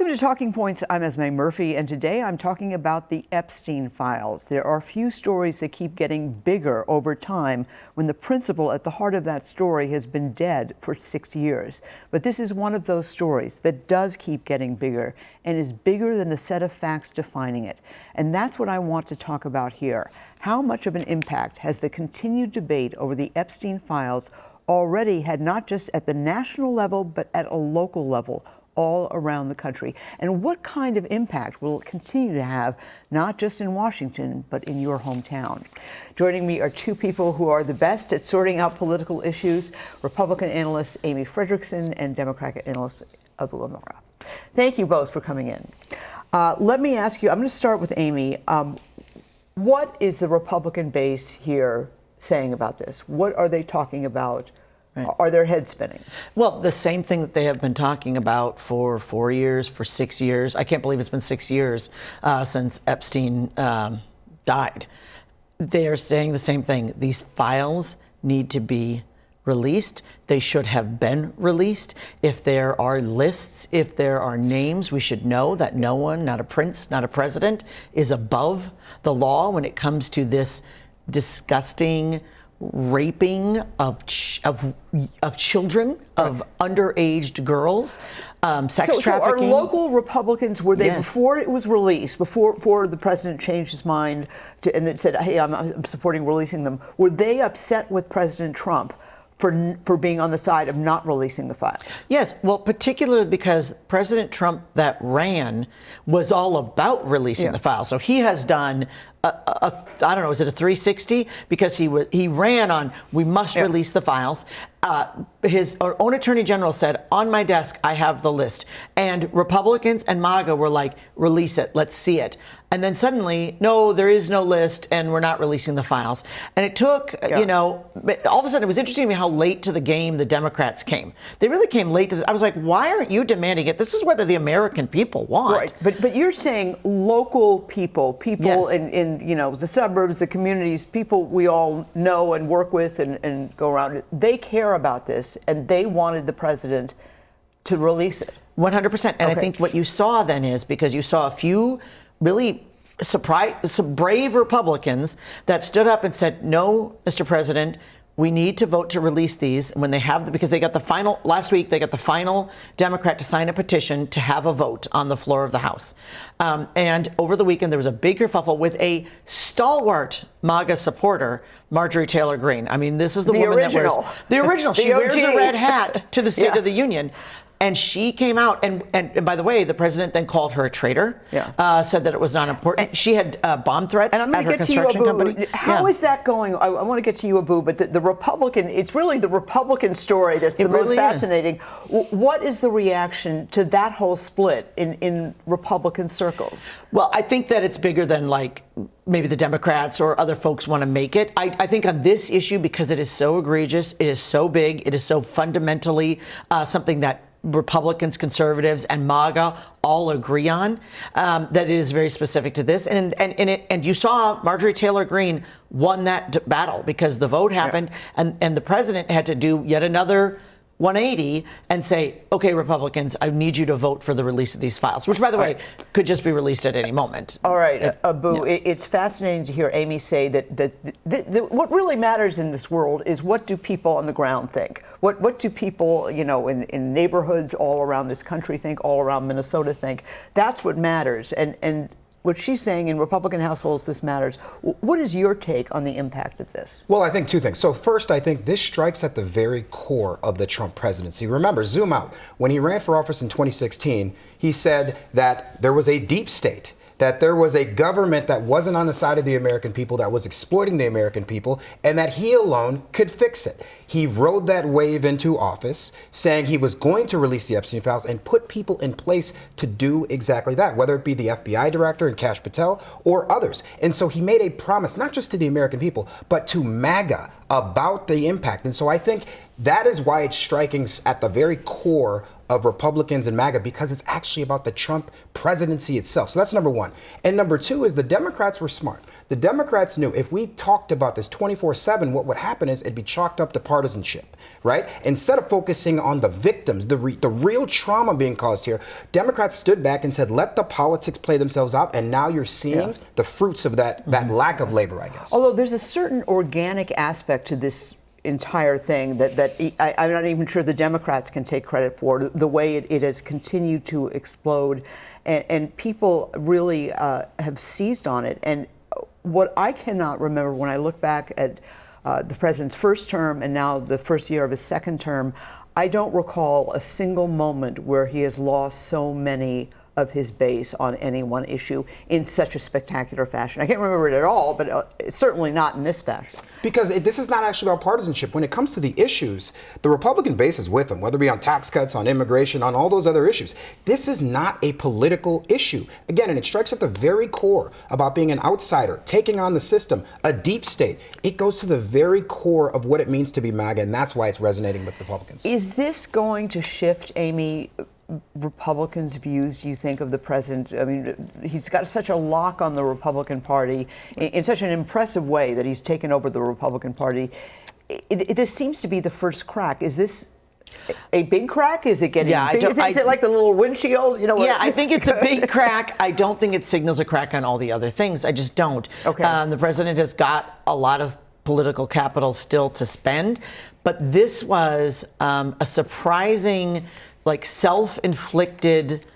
Welcome to Talking Points. I'm Esme Murphy, and today I'm talking about the Epstein files. There are few stories that keep getting bigger over time when the principal at the heart of that story has been dead for 6 years. But this is one of those stories that does keep getting bigger and is bigger than the set of facts defining it. And that's what I want to talk about here. How much of an impact has the continued debate over the Epstein files already had, not just at the national level, but at a local level all around the country? And what kind of impact will it continue to have, not just in Washington, but in your hometown? Joining me are two people who are the best at sorting out political issues, Republican analyst Amy Frederiksen and Democratic analyst Abou Amara. Thank you both for coming in. Let me ask you, I'm going to start with Amy. What is the Republican base here saying about this? What are they talking about? Right. Are their heads spinning? Well, the same thing that they have been talking about for 4 years, for 6 years. I can't believe it's been 6 years since Epstein died. They are saying the same thing. These files need to be released. They should have been released. If there are lists, if there are names, we should know that no one, not a prince, not a president, is above the law when it comes to this disgusting raping of children, of underaged girls, sex trafficking. So are local Republicans, were they, yes, before it was released, before the president changed his mind and then said, hey, I'm supporting releasing them, were they upset with President Trump for being on the side of not releasing the files? Yes, well, particularly because President Trump that ran was all about releasing the files. So he has done I don't know, is it a 360? Because he ran on, we must release the files. His own attorney general said, on my desk, I have the list. And Republicans and MAGA were like, release it, let's see it. And then suddenly, no, there is no list, and we're not releasing the files. And it took, you know, all of a sudden, it was interesting to me how late to the game the Democrats came. They really came late to this. I was like, why aren't you demanding it? This is what the American people want. Right, but you're saying local people, yes, in you know, the suburbs, the communities, people we all know and work with and go around, they care about this, and they wanted the president to release it. 100%. And I think what you saw then is, because you saw a few really some brave Republicans that stood up and said, no, Mr. President, we need to vote to release these. When they have because they got the final, last week, they got the final Democrat to sign a petition to have a vote on the floor of the House. And over the weekend, there was a big kerfuffle with a stalwart MAGA supporter, Marjorie Taylor Greene. I mean, this is the woman that wears the original. She wears a red hat to the State of the Union. And she came out, and by the way, the president then called her a traitor, said that it was not important. And she had bomb threats at her construction company. How is that going? I want to get to you, Abou, but the Republican, it's really the Republican story that's the most fascinating. What is the reaction to that whole split in Republican circles? Well, I think that it's bigger than like maybe the Democrats or other folks want to make it. I think on this issue, because it is so egregious, it is so big, it is so fundamentally something that Republicans, conservatives, and MAGA all agree on, that it is very specific to this. And you saw Marjorie Taylor Greene won that battle because the vote happened, and the president had to do yet another 180 and say, okay, Republicans, I need you to vote for the release of these files, which, by the way, could just be released at any moment. All right, Abou, it's fascinating to hear Amy say that what really matters in this world is what do people on the ground think? What do people, you know, in neighborhoods all around this country think, all around Minnesota think? That's what matters. And what she's saying, in Republican households, this matters. What is your take on the impact of this? Well, I think two things. So first, I think this strikes at the very core of the Trump presidency. Remember, zoom out. When he ran for office in 2016, he said that there was a deep state, that there was a government that wasn't on the side of the American people, that was exploiting the American people, and that he alone could fix it. He rode that wave into office, saying he was going to release the Epstein files and put people in place to do exactly that, whether it be the FBI director and Kash Patel or others. And so he made a promise, not just to the American people, but to MAGA about the impact. And so I think That is why it's striking at the very core of Republicans and MAGA, because it's actually about the Trump presidency itself. So that's number one. And number two is the Democrats were smart. The Democrats knew if we talked about this 24/7, what would happen is it'd be chalked up to partisanship, right? Instead of focusing on the victims, the real trauma being caused here, Democrats stood back and said, let the politics play themselves out. And now you're seeing the fruits of that lack of labor, I guess. Although there's a certain organic aspect to this entire thing that I'm not even sure the Democrats can take credit for, the way it has continued to explode, and people really have seized on it. And what I cannot remember when I look back at the president's first term and now the first year of his second term, I don't recall a single moment where he has lost so many of his base on any one issue in such a spectacular fashion. I can't remember it at all, but certainly not in this fashion. Because this is not actually about partisanship. When it comes to the issues, the Republican base is with them, whether it be on tax cuts, on immigration, on all those other issues. This is not a political issue. Again, and it strikes at the very core about being an outsider, taking on the system, a deep state. It goes to the very core of what it means to be MAGA, and that's why it's resonating with Republicans. Is this going to shift, Amy, Republicans' views, do you think, of the president? I mean, he's got such a lock on the Republican Party in such an impressive way that he's taken over the Republican Party. This seems to be the first crack. Is this a big crack? Is it getting big? Is it like the little windshield? You know, yeah, I think it's a big crack. I don't think it signals a crack on all the other things. I just don't. Okay. The president has got a lot of political capital still to spend, but this was a surprising, like, self-inflicted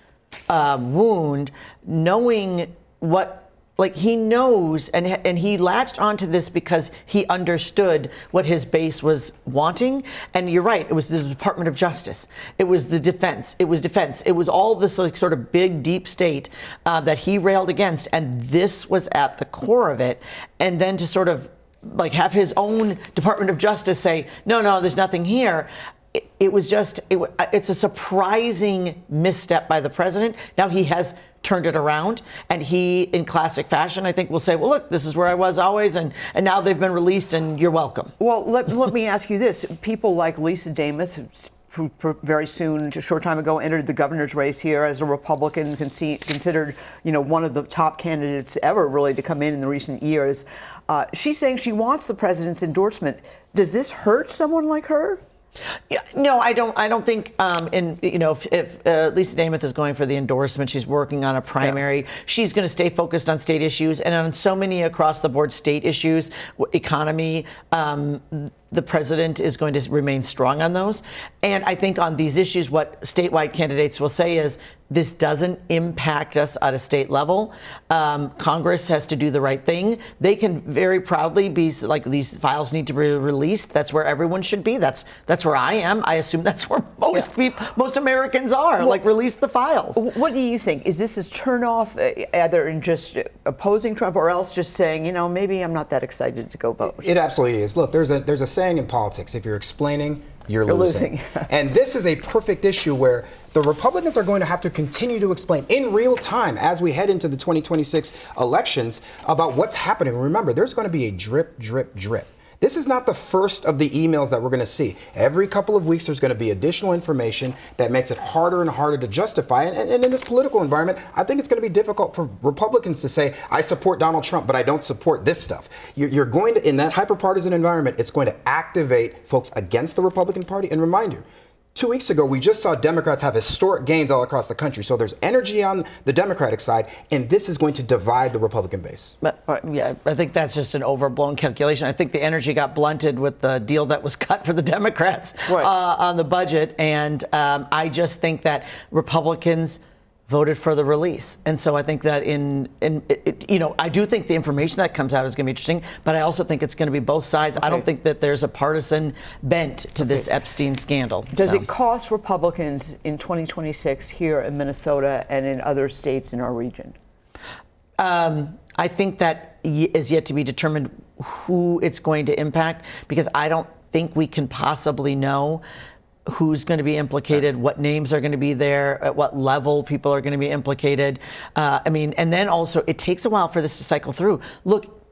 wound, knowing what, like, he knows, and he latched onto this because he understood what his base was wanting. And you're right, it was the Department of Justice, it was the defense, it was all this, like, sort of big deep state that he railed against, and this was at the core of it. And then to sort of, like, have his own Department of Justice say, no, there's nothing here. It's a surprising misstep by the president. Now he has turned it around, and he, in classic fashion, I think, will say, well, look, this is where I was always, and now they've been released, and you're welcome. Well, let me ask you this. People like Lisa Demuth, who very soon, a short time ago, entered the governor's race here as a Republican, considered, one of the top candidates ever, really, to come in the recent years. She's saying she wants the president's endorsement. Does this hurt someone like her? Yeah, no, I don't think. If Lisa Demuth is going for the endorsement, she's working on a primary. Yeah. She's going to stay focused on state issues and on so many across the board state issues, economy. The president is going to remain strong on those. And I think on these issues, what statewide candidates will say is, this doesn't impact us at a state level. Congress has to do the right thing. They can very proudly be like, these files need to be released. That's where everyone should be. That's where I am. I assume that's where most people, most Americans are. Well, like, release the files. What do you think? Is this a turnoff, either in just opposing Trump, or else just saying, maybe I'm not that excited to go vote? It absolutely is. Look, there's a saying in politics: if you're explaining, you're losing. And this is a perfect issue where the Republicans are going to have to continue to explain in real time as we head into the 2026 elections about what's happening. Remember, there's going to be a drip, drip, drip. This is not the first of the emails that we're going to see. Every couple of weeks, there's going to be additional information that makes it harder and harder to justify. And in this political environment, I think it's going to be difficult for Republicans to say, I support Donald Trump, but I don't support this stuff. You're going to, in that hyper-partisan environment, it's going to activate folks against the Republican Party. And remind you, 2 weeks ago, we just saw Democrats have historic gains all across the country. So there's energy on the Democratic side, and this is going to divide the Republican base. But yeah, I think that's just an overblown calculation. I think the energy got blunted with the deal that was cut for the Democrats on the budget. And I just think that Republicans voted for the release. And so I think that I do think the information that comes out is going to be interesting, but I also think it's going to be both sides. Okay. I don't think that there's a partisan bent to this Epstein scandal. Does it cost Republicans in 2026 here in Minnesota and in other states in our region? I think that is yet to be determined who it's going to impact, because I don't think we can possibly know who's going to be implicated, what names are going to be there, at what level people are going to be implicated. And then also, it takes a while for this to cycle through. Look,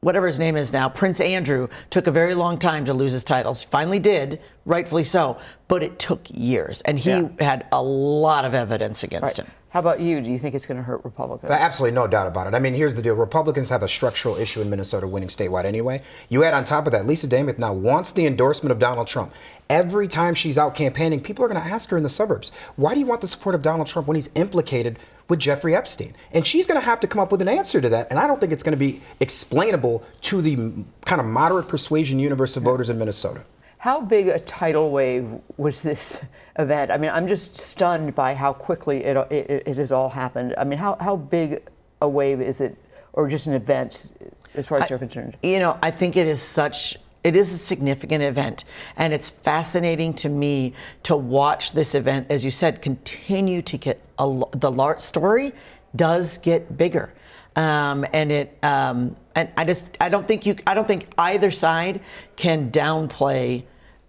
whatever his name is now, Prince Andrew, took a very long time to lose his titles. Finally did, rightfully so, but it took years, and he had a lot of evidence against him. How about you? Do you think it's going to hurt Republicans? Absolutely no doubt about it. I mean, here's the deal. Republicans have a structural issue in Minnesota winning statewide anyway. You add on top of that, Lisa Demuth now wants the endorsement of Donald Trump. Every time she's out campaigning, people are going to ask her in the suburbs, why do you want the support of Donald Trump when he's implicated with Jeffrey Epstein? And she's going to have to come up with an answer to that. And I don't think it's going to be explainable to the kind of moderate persuasion universe of voters in Minnesota. How big a tidal wave was this event? I mean, I'm just stunned by how quickly it has all happened. I mean, how big a wave is it, or just an event, as far as you're concerned? You know, I think it is a significant event, and it's fascinating to me to watch this event, as you said, continue to get the story does get bigger, and I don't think either side can downplay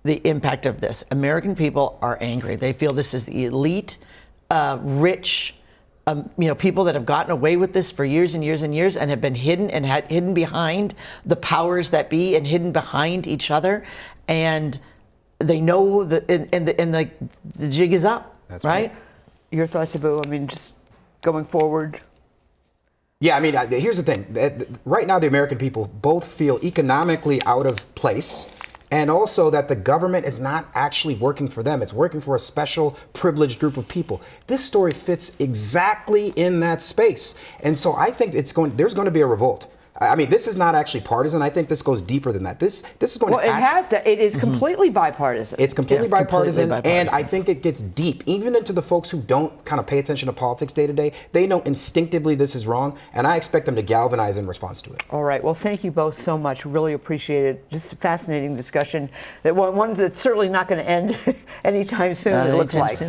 the impact of this. American people are angry. They feel this is the elite, rich, people that have gotten away with this for years and years and years and have been hidden behind the powers that be and hidden behind each other, and they know that the jig is up. That's right. Your thoughts, Abou? I mean, just going forward. Yeah, I mean, here's the thing. Right now, the American people both feel economically out of place, and also that the government is not actually working for them. It's working for a special privileged group of people. This story fits exactly in that space. And so I think there's going to be a revolt. I mean, this is not actually partisan. I think this goes deeper than that. This is going to Well, it has that. It is completely bipartisan. It's completely bipartisan, and I think it gets deep, even into the folks who don't kind of pay attention to politics day to day. They know instinctively this is wrong, and I expect them to galvanize in response to it. All right. Well, thank you both so much. Really appreciate it. Just a fascinating discussion. One that's certainly not going to end anytime soon, it looks like.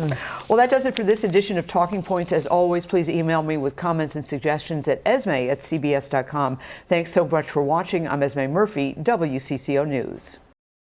Well, that does it for this edition of Talking Points. As always, please email me with comments and suggestions at esme@cbs.com. Thanks so much for watching. I'm Esme Murphy, WCCO News.